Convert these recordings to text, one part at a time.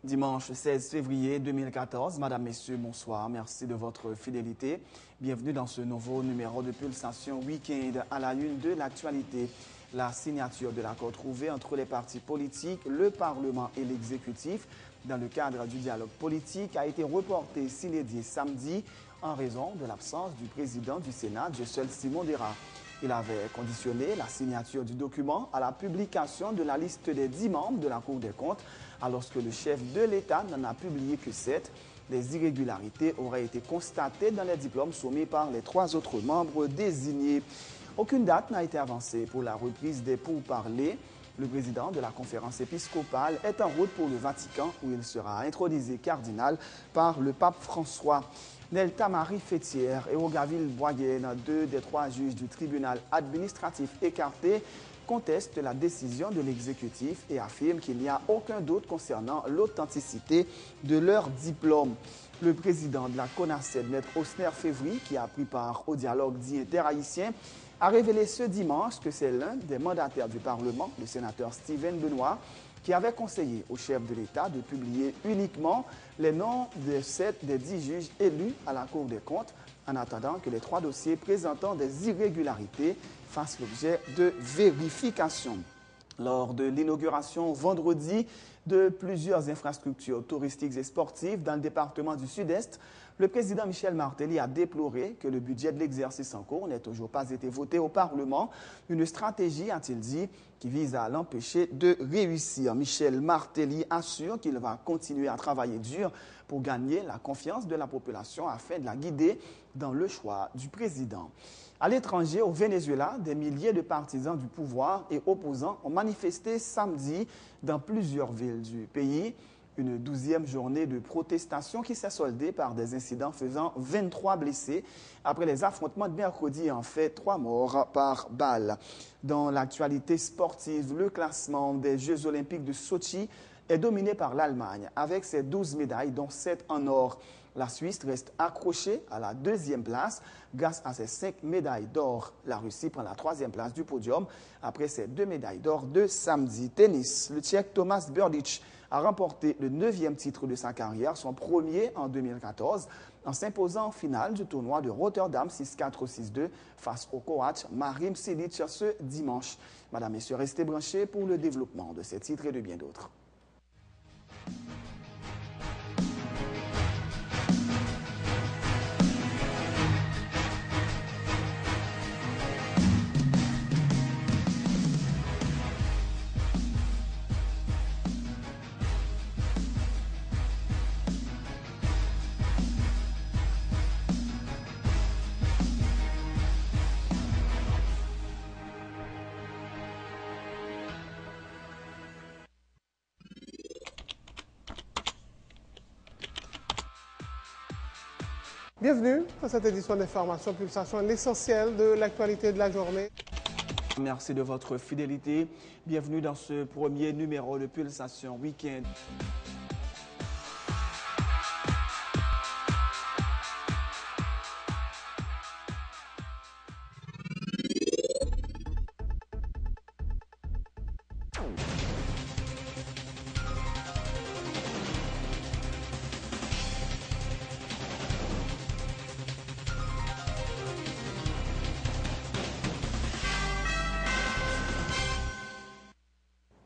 Dimanche 16 février 2014. Madame, Messieurs, bonsoir. Merci de votre fidélité. Bienvenue dans ce nouveau numéro de Pulsation Week-end à la une de l'actualité. La signature de l'accord trouvé entre les partis politiques, le Parlement et l'exécutif dans le cadre du dialogue politique a été reportée s'inédit samedi en raison de l'absence du président du Sénat, Dieuseul Simon Dera. Il avait conditionné la signature du document à la publication de la liste des 10 membres de la Cour des comptes, alors que le chef de l'État n'en a publié que 7. Des irrégularités auraient été constatées dans les diplômes soumis par les 3 autres membres désignés. Aucune date n'a été avancée pour la reprise des pourparlers. Le président de la conférence épiscopale est en route pour le Vatican où il sera intronisé cardinal par le pape François. Nelta Marie Fétière et Ogaville Boyenne, 2 des 3 juges du tribunal administratif écarté, contestent la décision de l'exécutif et affirment qu'il n'y a aucun doute concernant l'authenticité de leur diplôme. Le président de la CONACED, Maître Osner Févry, qui a pris part au dialogue dit interhaïtien, a révélé ce dimanche que c'est l'un des mandataires du Parlement, le sénateur Steven Benoît, qui avait conseillé au chef de l'État de publier uniquement les noms de 7 des 10 juges élus à la Cour des comptes, en attendant que les 3 dossiers présentant des irrégularités fassent l'objet de vérification. Lors de l'inauguration vendredi de plusieurs infrastructures touristiques et sportives dans le département du Sud-Est, le président Michel Martelly a déploré que le budget de l'exercice en cours n'ait toujours pas été voté au Parlement. Une stratégie, a-t-il dit, qui vise à l'empêcher de réussir. Michel Martelly assure qu'il va continuer à travailler dur pour gagner la confiance de la population afin de la guider dans le choix du président. À l'étranger, au Venezuela, des milliers de partisans du pouvoir et opposants ont manifesté samedi dans plusieurs villes du pays. Une 12e journée de protestation qui s'est soldée par des incidents faisant 23 blessés. Après les affrontements de mercredi, en fait 3 morts par balle. Dans l'actualité sportive, le classement des Jeux olympiques de Sochi est dominé par l'Allemagne avec ses 12 médailles, dont 7 en or. La Suisse reste accrochée à la 2e place grâce à ses 5 médailles d'or. La Russie prend la 3e place du podium après ses 2 médailles d'or de samedi. Tennis, le Tchèque Tomáš Berdych a remporté le 9e titre de sa carrière, son premier en 2014, en s'imposant en finale du tournoi de Rotterdam 6-4-6-2 face au Croate Marin Cilic ce dimanche. Madame, Messieurs, restez branchés pour le développement de ces titres et de bien d'autres. Bienvenue à cette édition d'Information Pulsation, l'essentiel de l'actualité de la journée. Merci de votre fidélité. Bienvenue dans ce premier numéro de Pulsation Week-end.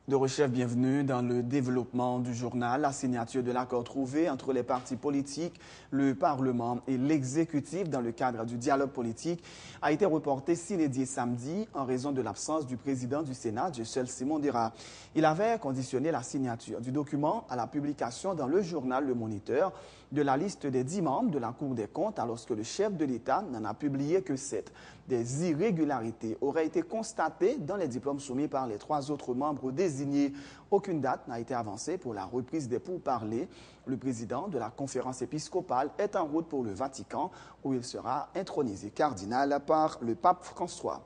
De Rechef, bienvenue dans le développement du journal. La signature de l'accord trouvé entre les partis politiques, le Parlement et l'exécutif dans le cadre du dialogue politique a été reportée s'inédit samedi en raison de l'absence du président du Sénat, Dieuseul Simon Dera. Il avait conditionné la signature du document à la publication dans le journal Le Moniteur de la liste des 10 membres de la Cour des comptes, alors que le chef de l'État n'en a publié que 7. Des irrégularités auraient été constatées dans les diplômes soumis par les 3 autres membres désignés. Aucune date n'a été avancée pour la reprise des pourparlers. Le président de la conférence épiscopale est en route pour le Vatican, où il sera intronisé cardinal par le pape François.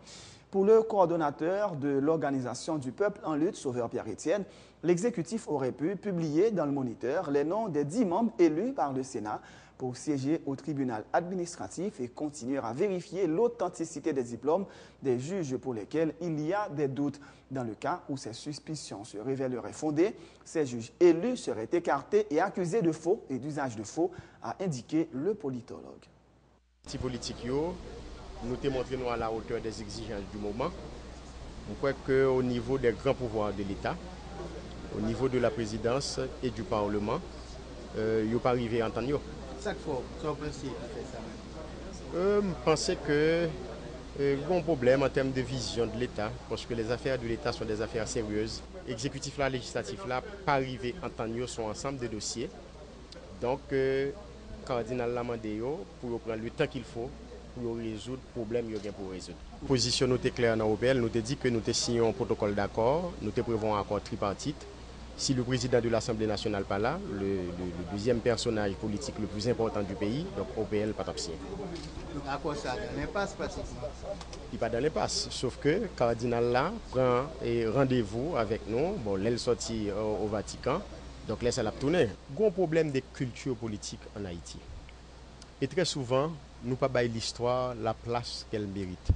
Pour le coordonnateur de l'Organisation du peuple en lutte, Sauveur Pierre-Étienne, l'exécutif aurait pu publier dans le Moniteur les noms des 10 membres élus par le Sénat pour siéger au tribunal administratif et continuer à vérifier l'authenticité des diplômes des juges pour lesquels il y a des doutes. Dans le cas où ces suspicions se révéleraient fondées, ces juges élus seraient écartés et accusés de faux et d'usage de faux, a indiqué le politologue. Les politiques, nous te montrons à la hauteur des exigences du moment. On croit qu'au niveau des grands pouvoirs de l'État, au niveau de la présidence et du Parlement, ils n'ont pas arrivé à entendre. Chaque fois, c'est un principe qui fait ça. Je pense que il y a un problème en termes de vision de l'État, parce que les affaires de l'État sont des affaires sérieuses. L'exécutif là, législatif là, pas arrivé à entendre son ensemble de dossiers. Donc, le cardinal l'a demandé pour prendre le temps qu'il faut pour résoudre le problème qu'il y a pour résoudre. La position nous était claire dans l'OPL, nous avons dit que nous signons un protocole d'accord, nous prévoyons un accord tripartite. Si le président de l'Assemblée nationale n'est pas là, le deuxième personnage politique le plus important du pays, donc OPL pas signé. Donc à quoi ça dans l'impasse pratiquement? Il n'est pas dans l'impasse, sauf que le cardinal là prend rendez-vous avec nous, bon, elle est sortie au Vatican, donc là ça l'a tourné. Il y a un problème de culture politique en Haïti. Et très souvent, nous ne pas bailler l'histoire la place qu'elle mérite.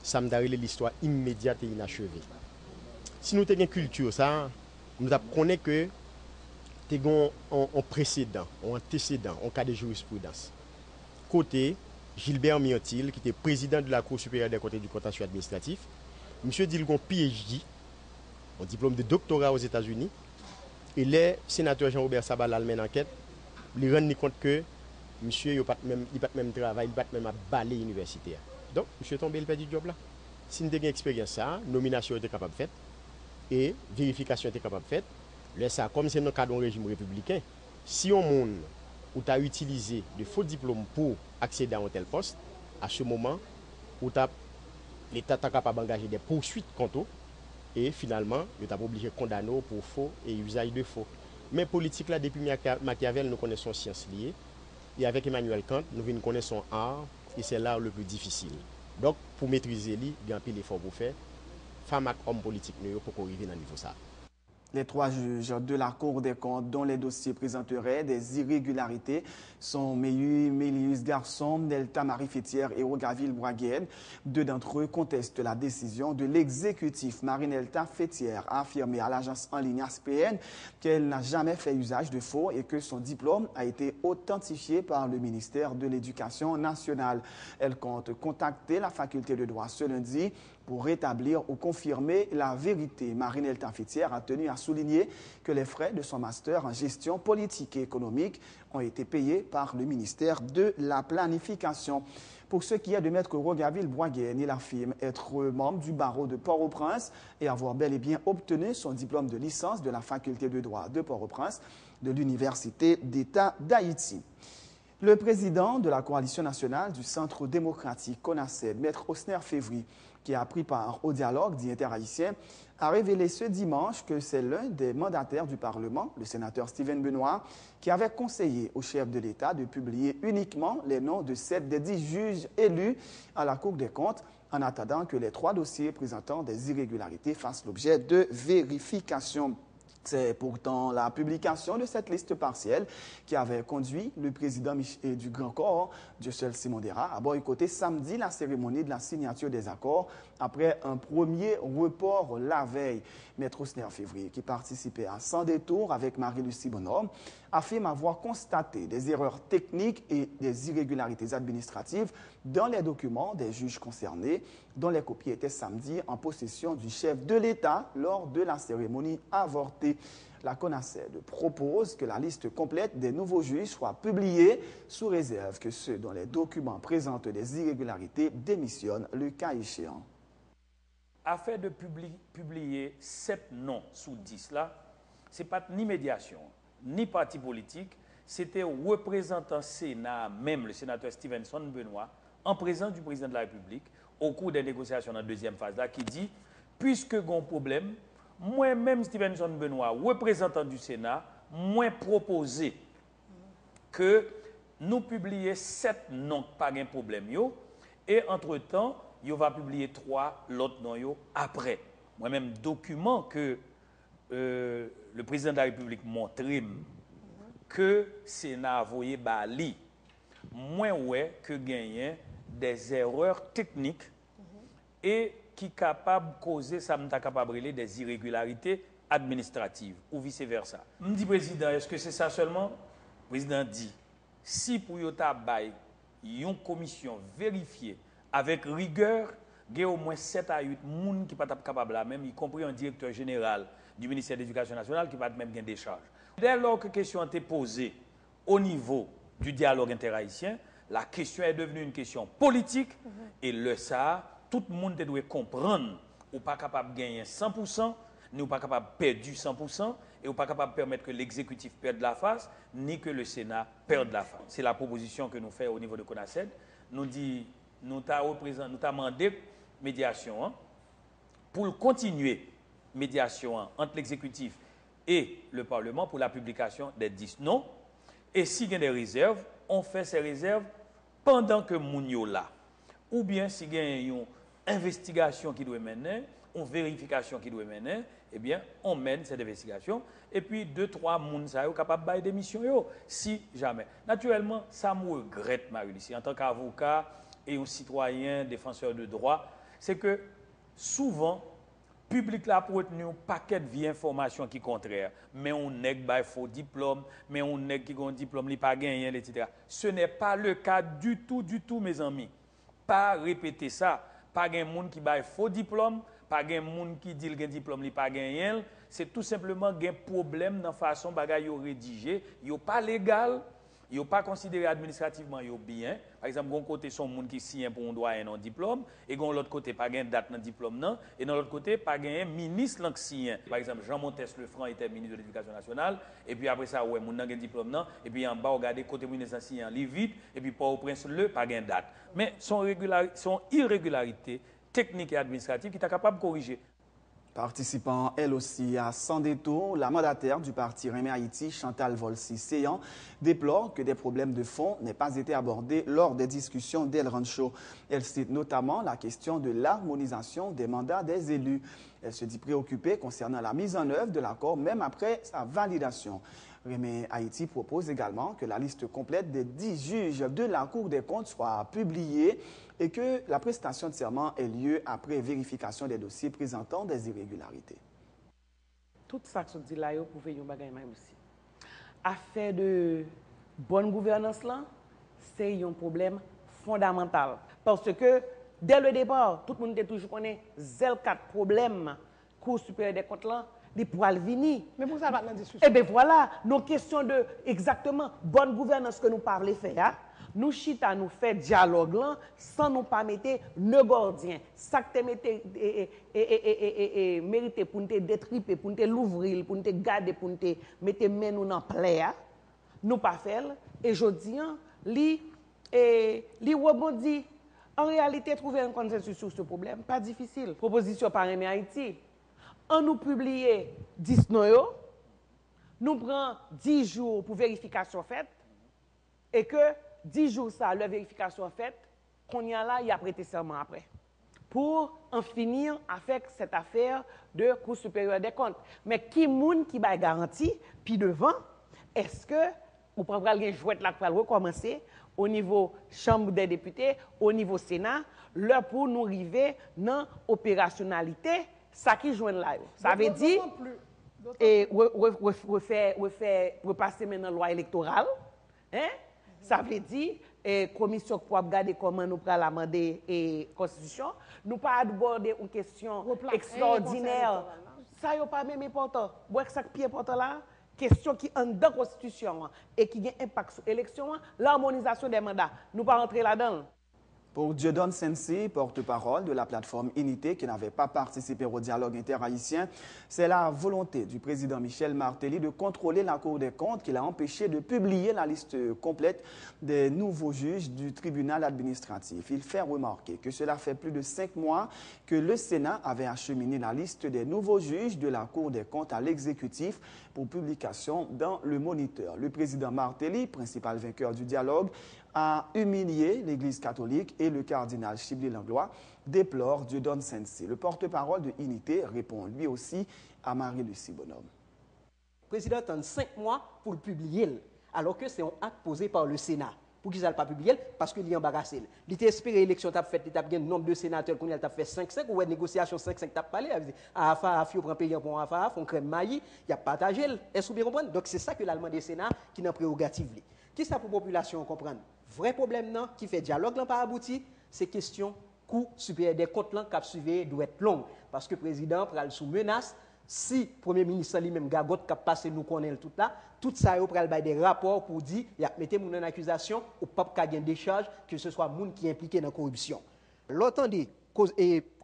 Ça me donne l'histoire immédiate et inachevée. Si nous avons une culture, ça, nous apprenons que nous avons un précédent, un antécédent, un cas de jurisprudence. Côté Gilbert Miontil, qui était président de la Cour supérieure des comptes et du contentieux administratif, monsieur dit qu'il a un PhD, un diplôme de doctorat aux États-Unis, et le sénateur Jean-Robert Sabal a mené une enquête, il rend compte que monsieur n'a pas même travail, il n'a pas même à balayer universitaire. Donc, monsieur tombé, il perd du job là. Si nous avons une expérience, nomination était capable de faire, et vérification était capable de faire, là, ça, comme c'est dans le cadre d'un régime républicain, si on monde où tu as utilisé de faux diplômes pour accéder à un tel poste, à ce moment, où l'État est capable d'engager des poursuites contre eux, et finalement, il est obligé de condamner pour faux et usage de faux. Mais politique, là, depuis Machiavel, nous connaissons sciences liées, et avec Emmanuel Kant, nous connaissons art, et c'est l'art le plus difficile. Donc, pour maîtriser lui, il y a un peu d'effort pour faire. Femmes et hommes politiques, pour arriver à ce niveau ça. Les 3 juges de la Cour des comptes dont les dossiers présenteraient des irrégularités sont Mélius Garçon, Nelta Marie Fétière et Rogaville Boisgued. 2 d'entre eux contestent la décision de l'exécutif. Marie-Nelta Fétière a affirmé à l'agence en ligne ASPN qu'elle n'a jamais fait usage de faux et que son diplôme a été authentifié par le ministère de l'Éducation nationale. Elle compte contacter la faculté de droit ce lundi pour rétablir ou confirmer la vérité. Marie-Nelta Fétière a tenu à souligner que les frais de son master en gestion politique et économique ont été payés par le ministère de la Planification. Pour ce qui est de Maître Rogaville Boisgued, il affirme être membre du barreau de Port-au-Prince et avoir bel et bien obtenu son diplôme de licence de la faculté de droit de Port-au-Prince de l'Université d'État d'Haïti. Le président de la Coalition nationale du Centre démocratique CONACED, Maître Osner Févry, qui a pris part au dialogue dit interhaïtien, a révélé ce dimanche que c'est l'un des mandataires du Parlement, le sénateur Steven Benoît, qui avait conseillé au chef de l'État de publier uniquement les noms de 7 des 10 juges élus à la Cour des comptes, en attendant que les 3 dossiers présentant des irrégularités fassent l'objet de vérification. C'est pourtant la publication de cette liste partielle qui avait conduit le président du Grand Corps, Dieuseul Simon Dera, à boycotter samedi la cérémonie de la signature des accords après un premier report la veille. Maître Osner Février, qui participait à Sans détour avec Marie-Lucie Bonhomme, affirme avoir constaté des erreurs techniques et des irrégularités administratives dans les documents des juges concernés, dont les copies étaient samedi en possession du chef de l'État lors de la cérémonie avortée. La CONACED propose que la liste complète des nouveaux juges soit publiée sous réserve que ceux dont les documents présentent des irrégularités démissionnent le cas échéant. Afin de publier 7 noms sous 10 là, ce n'est pas ni médiation, ni parti politique, c'était un représentant Sénat, même le sénateur Stevenson Benoît, en présence du président de la République, au cours des négociations dans la deuxième phase là, qui dit, puisque il y a un problème, moi-même Stevenson Benoît, représentant du Sénat, moi proposé que nous publions 7 noms, pas de problème, et entre-temps, il va publier 3 l'autre noms après. Moi-même, document que le président de la République montré que le Sénat a voyé Bali, moins ouais que gagner des erreurs techniques et qui capable de causer, ça me capable des irrégularités administratives ou vice-versa. Je me dis, président, est-ce que c'est ça seulement? Le président dit, si pour une commission vérifiée avec rigueur, il y a au moins 7 à 8 personnes qui ne sont pas capables là même, y compris un directeur général du ministère de l'Éducation nationale qui ne peut même gagner des charges. Dès lors que la question a été posée au niveau du dialogue interhaïtien, la question est devenue une question politique et le ça, tout le monde doit comprendre ou pas capable de gagner 100%, ni pas capable de perdre 100%, et ou pas capable de permettre que l'exécutif perde la face, ni que le Sénat perde la face. C'est la proposition que nous faisons au niveau de CONACED. Nous avons demandé médiation pour continuer médiation entre l'exécutif et le Parlement pour la publication des 10 noms. Et s'il y a des réserves, on fait ces réserves pendant que Mounio là. Ou bien s'il y a une investigation qui doit mener, une vérification qui doit mener, eh bien, on mène cette investigation. Et puis, 2-3 personnes sont capables de faire des missions, si jamais. Naturellement, ça me regrette, Marie-Lucie, en tant qu'avocat et un citoyen défenseur de droit, c'est que souvent, le public là pour retenir un paquet de vieilles informations qui sont contraires. Mais on n'est pas faux diplôme, mais on n'est qui a un diplôme, il pas gagné, etc. Ce n'est pas le cas du tout, mes amis. Pas répéter ça. Pas de monde qui a un faux diplôme, pas de monde qui dit qu'il a un diplôme, il pas gagné. C'est tout simplement un problème dans la façon dont ils rédigé. Il n'est pas légal. Ils n'ont pas considéré administrativement bien. Par exemple, d'un côté, son monde qui signe pour un droit et un diplôme, et de l'autre côté, pas de date dans le diplôme, non, et de l'autre côté, pas de ministre qui signe. Par exemple, Jean Montes Lefranc était ministre de l'Éducation nationale, et puis après ça, ouais, mon n'a un diplôme, non, et puis en bas, regardez, côté ministre signe, il vite, et puis pour au prince le, pas de date. Mais son irrégularité technique et administrative qui est capable de corriger. Participant elle aussi à Sans détour, la mandataire du parti Remè Haïti, Chantal Volsi-Séan, déplore que des problèmes de fond n'aient pas été abordés lors des discussions d'El Rancho. Elle cite notamment la question de l'harmonisation des mandats des élus. Elle se dit préoccupée concernant la mise en œuvre de l'accord, même après sa validation. Remè Haïti propose également que la liste complète des 10 juges de la Cour des comptes soit publiée et que la prestation de serment ait lieu après vérification des dossiers présentant des irrégularités. Tout ça que je dis là, vous pouvez y avoir même aussi. Affaire de bonne gouvernance là, c'est un problème fondamental. Parce que dès le départ, tout le monde était toujours connaît 04 problèmes Cour supérieure des comptes là, les poils venir. Mais pour ça, va dans la discussion. Eh bien voilà, nos questions de exactement bonne gouvernance que nous parlons faire. Nous chita nous fait dialogue là sans nous pas mettre le gardien. Ça que mérité pour nous détriper, pour nous l'ouvrir, pour nous garder, pour nous mettre main nous dans plaie. Nous pas faire et je dis li rebondit. En réalité trouver un consensus sur ce problème pas difficile. Proposition par Remè Haïti. On nous publie 10 noms, nous prenons 10 jours pour vérification faite et que 10 jours ça, la vérification faite, qu'on y a là, il a prêté serment après. Pour en finir avec cette affaire de Cour supérieure des comptes. Mais qui moun qui va garantie, puis devant, est-ce que vous pouvez jouer là pour recommencer au niveau Chambre des députés, au niveau Sénat, là pour nous arriver dans l'opérationnalité, ça qui joue là. Ça veut dire, et repasser maintenant la loi électorale, hein? Ça veut dire, commission pour regarder comment nous prenons l'amender et constitution, nous pas aborder une question extraordinaire. Ça n'est pas même important. Vous ça qui est important là, question qui est dans la constitution et qui a un impact sur l'élection, l'harmonisation des mandats. Nous pas rentrer là-dedans. Pour Dieudonne Sensi, porte-parole de la plateforme Unité qui n'avait pas participé au dialogue interhaïtien, c'est la volonté du président Michel Martelly de contrôler la Cour des comptes qui l'a empêché de publier la liste complète des nouveaux juges du tribunal administratif. Il fait remarquer que cela fait plus de 5 mois que le Sénat avait acheminé la liste des nouveaux juges de la Cour des comptes à l'exécutif pour publication dans le Moniteur. Le président Martelly, principal vainqueur du dialogue, a humilié l'Église catholique et le cardinal Chibli Langlois déplore Dieudonne Sensi. Le porte-parole de Unité répond lui aussi à Marie-Lucie Bonhomme. Le président attend 5 mois pour le publier, alors que c'est un acte posé par le Sénat. Pour qu'ils ne pas publier, parce qu'il est embarrassé. Il était espéré l'élection, il a fait, il a gagné nombre de sénateurs, il a fait 5-5, ou négociation 5-5, il a parlé, AFA, il prend pays pour AFA, on crème maïs, il a partagé, est-ce que vous comprenez? Donc c'est ça que l'Allemand des Sénats qui n'a prérogative. Qui ça pour la population comprendre? Vrai problème non, qui fait dialogue n'a pas abouti, c'est question coût supérieur des comptes qui suivi doit être long. Parce que le président pral sous menace. Si le Premier ministre lui-même Gagot qui a passé nous connaît tout là, tout ça il pral des rapports pour dire mettez mon en accusation ou pas qu'il y ait des charges que ce soit moun qui est impliqué dans la corruption. L'autant des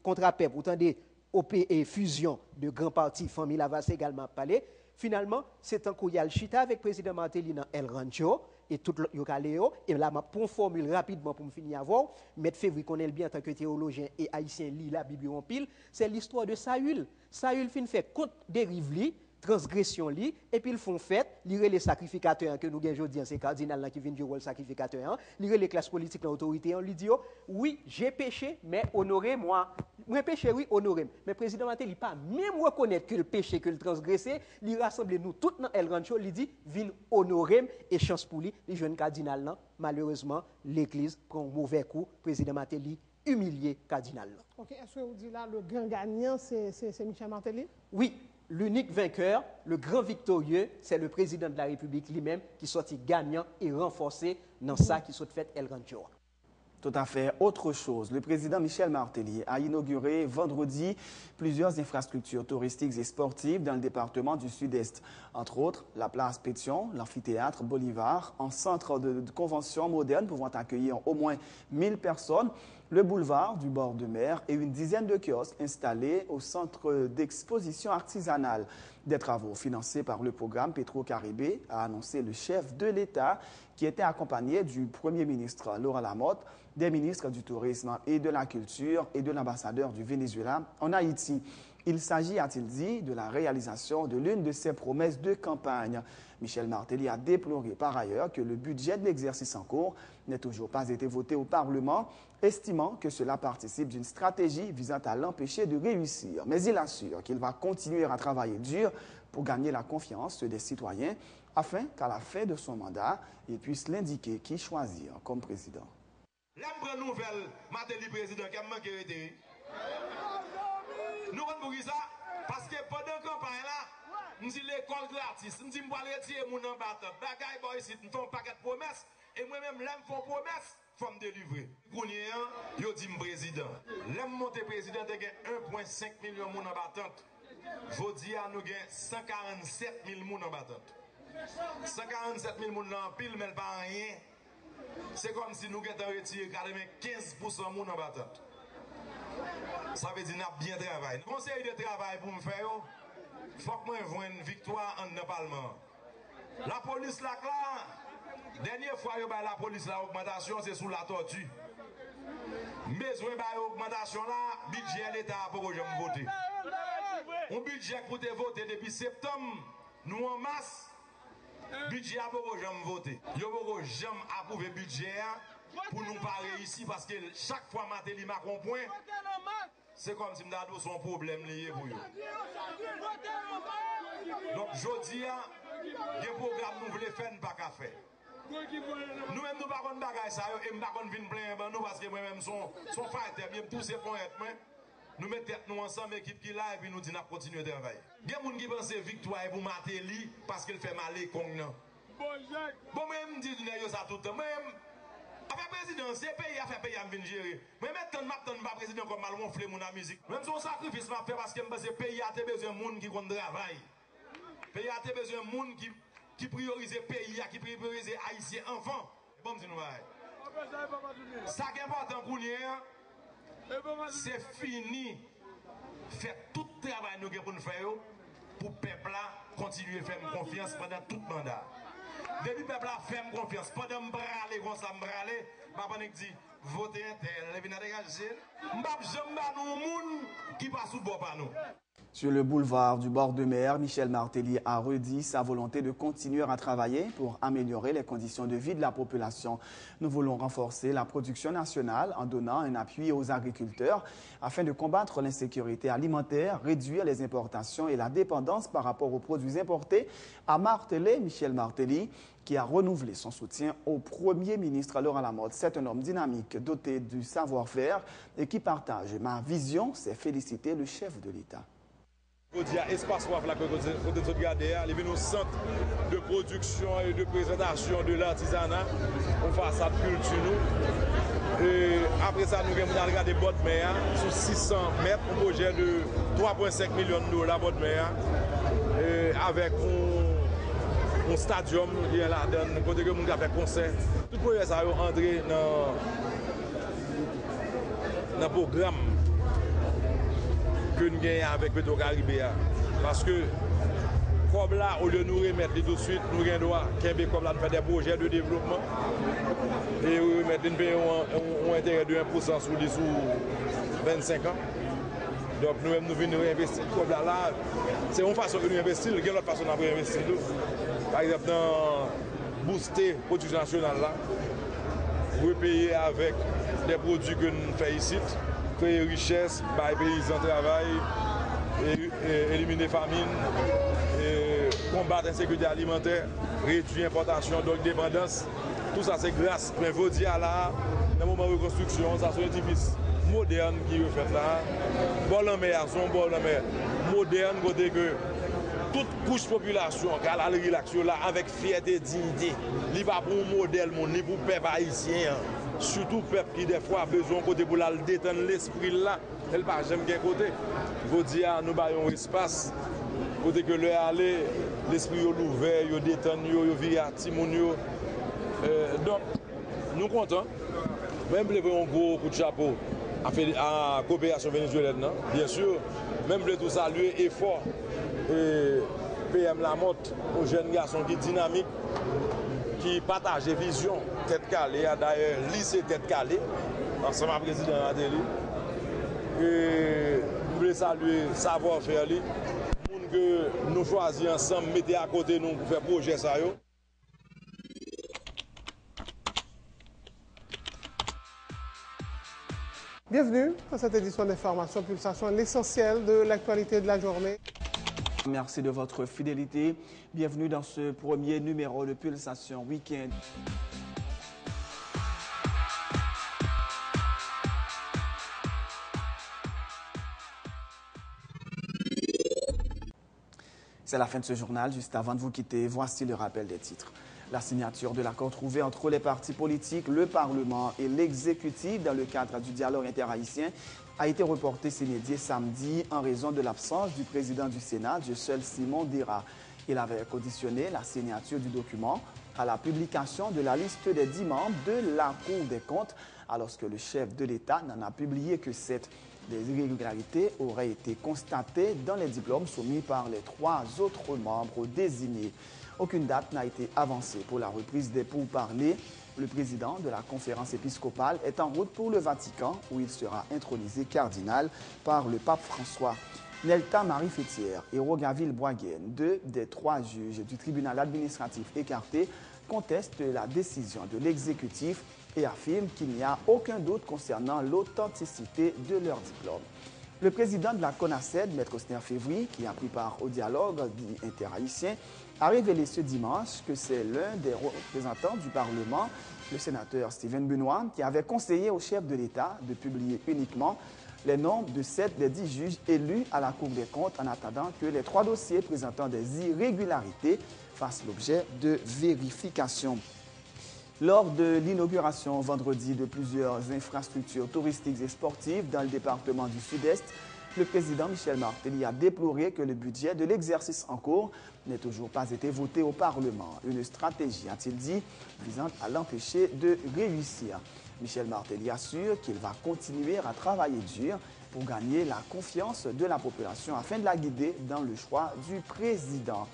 contre-appels, autant des OP et fusion de grands partis, famille Lavas également parlé. Finalement, c'est un coup y a le chita avec le président Martelly dans El Rancho et tout le caléo. Et là, je formule rapidement pour me finir avant. M. Février connaît bien en tant que théologien et haïtien, lit la Bible en pile. C'est l'histoire de Saül. Saül fait compte dérive li, transgression li, et puis ils font fête, lire les sacrificateurs que nous avons aujourd'hui, c'est cardinal qui vient du rôle sacrificateur, lire les classes politiques dans l'autorité, on lui dit, oh, oui, j'ai péché, mais honorez-moi. Moi, péché, oui, honorez. Mais le président Martelly, pas même reconnaître que le péché, que le transgressé, il rassemble nous tous dans El Rancho, il dit, vin honorer et chance pour lui, les jeunes cardinal là, malheureusement, l'église prend un mauvais coup, le président Martelly humilié cardinal là. Ok, est-ce que vous dites là, le grand gagnant, c'est Michel Martelly? Oui. L'unique vainqueur, le grand victorieux, c'est le président de la République lui-même qui sortit gagnant et renforcé dans ça qui soit fait El Rancho. Tout à fait. Autre chose, le président Michel Martelly a inauguré vendredi plusieurs infrastructures touristiques et sportives dans le département du Sud-Est. Entre autres, la place Pétion, l'amphithéâtre Bolivar, un centre de convention moderne pouvant accueillir au moins 1000 personnes, le boulevard du bord de mer et une dizaine de kiosques installés au centre d'exposition artisanale. Des travaux financés par le programme Petro-Caribé, a annoncé le chef de l'État qui était accompagné du Premier ministre Laurent Lamotte, des ministres du Tourisme et de la Culture et de l'ambassadeur du Venezuela en Haïti. Il s'agit, a-t-il dit, de la réalisation de l'une de ses promesses de campagne. Michel Martelly a déploré par ailleurs que le budget de l'exercice en cours n'ait toujours pas été voté au Parlement, estimant que cela participe d'une stratégie visant à l'empêcher de réussir. Mais il assure qu'il va continuer à travailler dur pour gagner la confiance des citoyens afin qu'à la fin de son mandat, il puisse l'indiquer qui choisir comme président. La nouvelle, Martelly président, qui a manqué de nous avons ça parce que pendant la campagne là, nous dit l'école gratis, nous dit que nous allons retirer mon embattant. Bagaille boy ici, nous faisons un paquet de promesses et moi-même, là, je fais promesses, il faut me délivrer. Je dis président. Là, monter président, il y a 1,5 million de monde en battante. Je dis à nous, 147 000 personnes en battante. 147 000 personnes en pile, mais pas rien. C'est comme si nous avons retiré 15% de monde en battante. Ça veut dire que nous avons bien travaillé. Le conseil de travail pour me faire, il faut que moi voie une victoire en le Parlement. La police là, dernière fois que la police la augmentation, c'est sous la tortue. Mais si augmentation là, budget l'État pour que je me vote. Un budget pour te voter depuis septembre, nous en masse. Budget pour que je me vote. Je ne jamais approuver le budget pour nous parler ici parce que chaque fois Martelly m'a compris, c'est comme si nous avons son problème lié pour eux. Donc je dis, des programmes nous voulons faire, nous pas qu'à faire. Nous-mêmes, nous ne pouvons pas faire ça et nous ne pouvons pas venir plein nous parce que moi-même, son fighter, bien tous ces points, nous mettons nous ensemble, équipe qui là, et puis nous disons qu'on continue de travailler. Il y a des gens qui pensent victoire pour Martelly parce qu'il fait mal les cons. Bon, moi, je dis ça tout le temps. Après président, c'est pays à faire pays à venir gérer. Mais maintenant, je ne pas président comme mal ronfler mon musique. Même son sacrifice m'a fait parce que le pays a besoin de monde qui travaille. Le pays a besoin de monde qui priorise le pays, qui priorise les Haïtiens enfants. Bon, dis nous. Ça qui est important pour nous, c'est fini. Faites tout le travail nous pour nous faire pour le peuple continuer à faire confiance pendant tout le mandat. Depuis le peuple a fait confiance, pendant que je brûle comme ça, je dis, votez un tel, les venez dégager. Je ne vais pas nous qui passe sous le bord par nous. Sur le boulevard du bord de mer, Michel Martelly a redit sa volonté de continuer à travailler pour améliorer les conditions de vie de la population. Nous voulons renforcer la production nationale en donnant un appui aux agriculteurs afin de combattre l'insécurité alimentaire, réduire les importations et la dépendance par rapport aux produits importés, a martelé Michel Martelly, qui a renouvelé son soutien au Premier ministre Laurent Lamotte. C'est un homme dynamique, doté du savoir-faire et qui partage ma vision, s'est félicité le chef de l'État. Espace Soif, là, côté de regarder, il est un centre de production et de présentation de l'artisanat. On fait ça de culture. Et après ça, nous avons regardé bord de mer sur 600 mètres, un projet de 3,5 millions de dollars bord de mer, avec un stadium qui est là, côté que nous avons fait concert. Tout le projet ça est entré dans le programme que nous gagnons avec Petro-Caribé. Parce que, comme là, au lieu de nous remettre tout de suite, nous avons droit comme là, de faire des projets de développement et remettre un intérêt de 1% sur 25 ans. Donc nous-mêmes, nous venons investir. Comme là, c'est une façon de nous investir, il y a une autre façon d'investir. Par exemple, dans booster la production nationale, repayer avec des produits que nous faisons ici. Créer richesse, les paysans travail, éliminer la famine, combattre l'insécurité alimentaire, réduire l'importation, donc dépendance. Tout ça c'est grâce. Mais vous dire là, dans le moment de reconstruction, ça c'est un édifice moderne qui est fait là. Bon en mer, son bon en mer, moderne, côté que toute couche de population qui a la relaxation là avec fierté et dignité. Il n'y a pas pour un modèle, ni pour le peuple haïtien. Surtout le peuple qui des fois a besoin côté pour la détendre l'esprit là, elle pas jamais qu'un côté. Vous dire nous avons un espace côté que le aller l'esprit est ouvert, yo détendre yo via timoun yo. Donc nous contents. Même lever un gros coup de chapeau à coopération vénézuélienne, bien sûr. Même le tout saluer effort et PM Lamotte aux jeunes garçons qui dynamiques, qui partagent des visions tête calée, d'ailleurs lycée tête calée, ensemble avec le président Martelly. Et nous voulons saluer savoir-faire, les gens que nous choisissons ensemble, mettez à côté nous pour faire projet ça. Bienvenue à cette édition d'Information Pulsation, l'essentiel de l'actualité de la journée. Merci de votre fidélité. Bienvenue dans ce premier numéro de Pulsation Week-end. C'est la fin de ce journal. Juste avant de vous quitter, voici le rappel des titres. La signature de l'accord trouvé entre les partis politiques, le Parlement et l'exécutif dans le cadre du dialogue interhaïtien a été reportée ce samedi en raison de l'absence du président du Sénat, Dieu seul Simon Dira. Il avait conditionné la signature du document à la publication de la liste des 10 membres de la Cour des comptes, alors que le chef de l'État n'en a publié que 7. Des irrégularités auraient été constatées dans les diplômes soumis par les 3 autres membres désignés. Aucune date n'a été avancée pour la reprise des pourparlers. Le président de la conférence épiscopale est en route pour le Vatican, où il sera intronisé cardinal par le pape François. Nelta Marie Fétière et Rogaville Boisguenne, 2 des 3 juges du tribunal administratif écarté, contestent la décision de l'exécutif et affirment qu'il n'y a aucun doute concernant l'authenticité de leur diplôme. Le président de la CONACED, Maître Osner Févry, qui a pris part au dialogue interhaïtien, a révélé ce dimanche que c'est l'un des représentants du Parlement, le sénateur Steven Benoît, qui avait conseillé au chef de l'État de publier uniquement les noms de 7 des 10 juges élus à la Cour des comptes en attendant que les 3 dossiers présentant des irrégularités fassent l'objet de vérification. Lors de l'inauguration vendredi de plusieurs infrastructures touristiques et sportives dans le département du Sud-Est, le président Michel Martelly a déploré que le budget de l'exercice en cours n'ait toujours pas été voté au Parlement. Une stratégie, a-t-il dit, visant à l'empêcher de réussir. Michel Martelly assure qu'il va continuer à travailler dur pour gagner la confiance de la population afin de la guider dans le choix du président.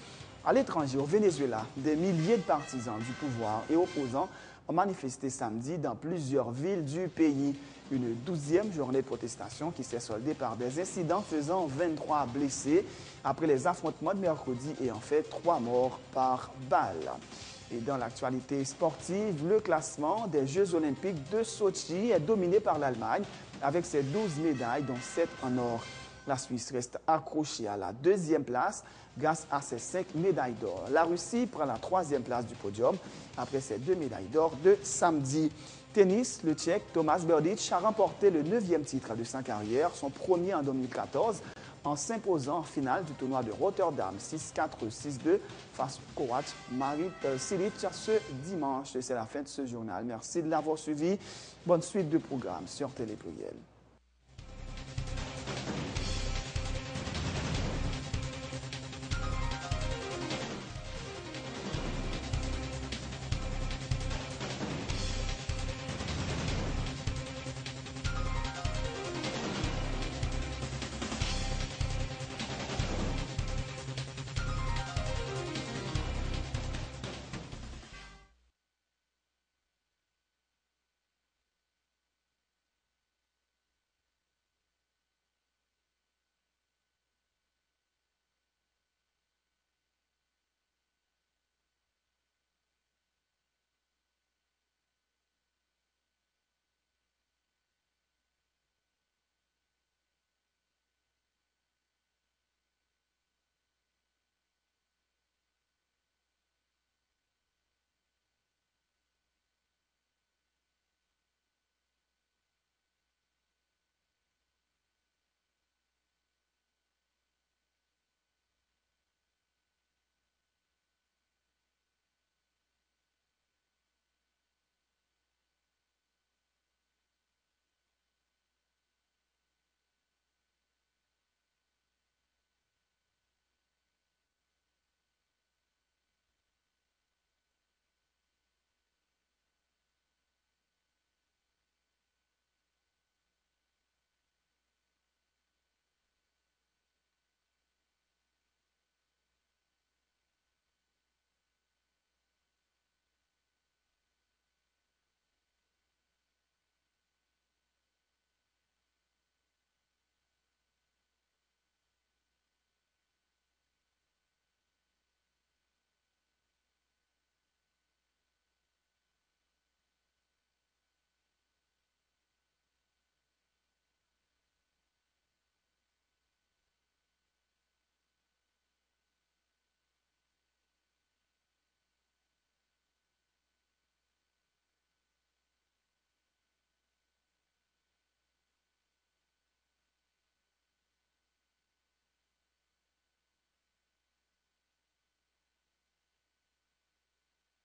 À l'étranger, au Venezuela, des milliers de partisans du pouvoir et opposants ont manifesté samedi dans plusieurs villes du pays. Une 12e journée de protestation qui s'est soldée par des incidents faisant 23 blessés après les affrontements de mercredi et en fait 3 morts par balle. Et dans l'actualité sportive, le classement des Jeux olympiques de Sochi est dominé par l'Allemagne avec ses 12 médailles, dont 7 en or. La Suisse reste accrochée à la 2e place grâce à ses 5 médailles d'or. La Russie prend la 3e place du podium après ses 2 médailles d'or de samedi. Tennis, le Tchèque Tomáš Berdych a remporté le 9e titre de sa carrière, son premier en 2014, en s'imposant en finale du tournoi de Rotterdam 6-4, 6-2 face au Croate Marit Cilic ce dimanche. C'est la fin de ce journal. Merci de l'avoir suivi. Bonne suite de programmes sur Télé Pluriel.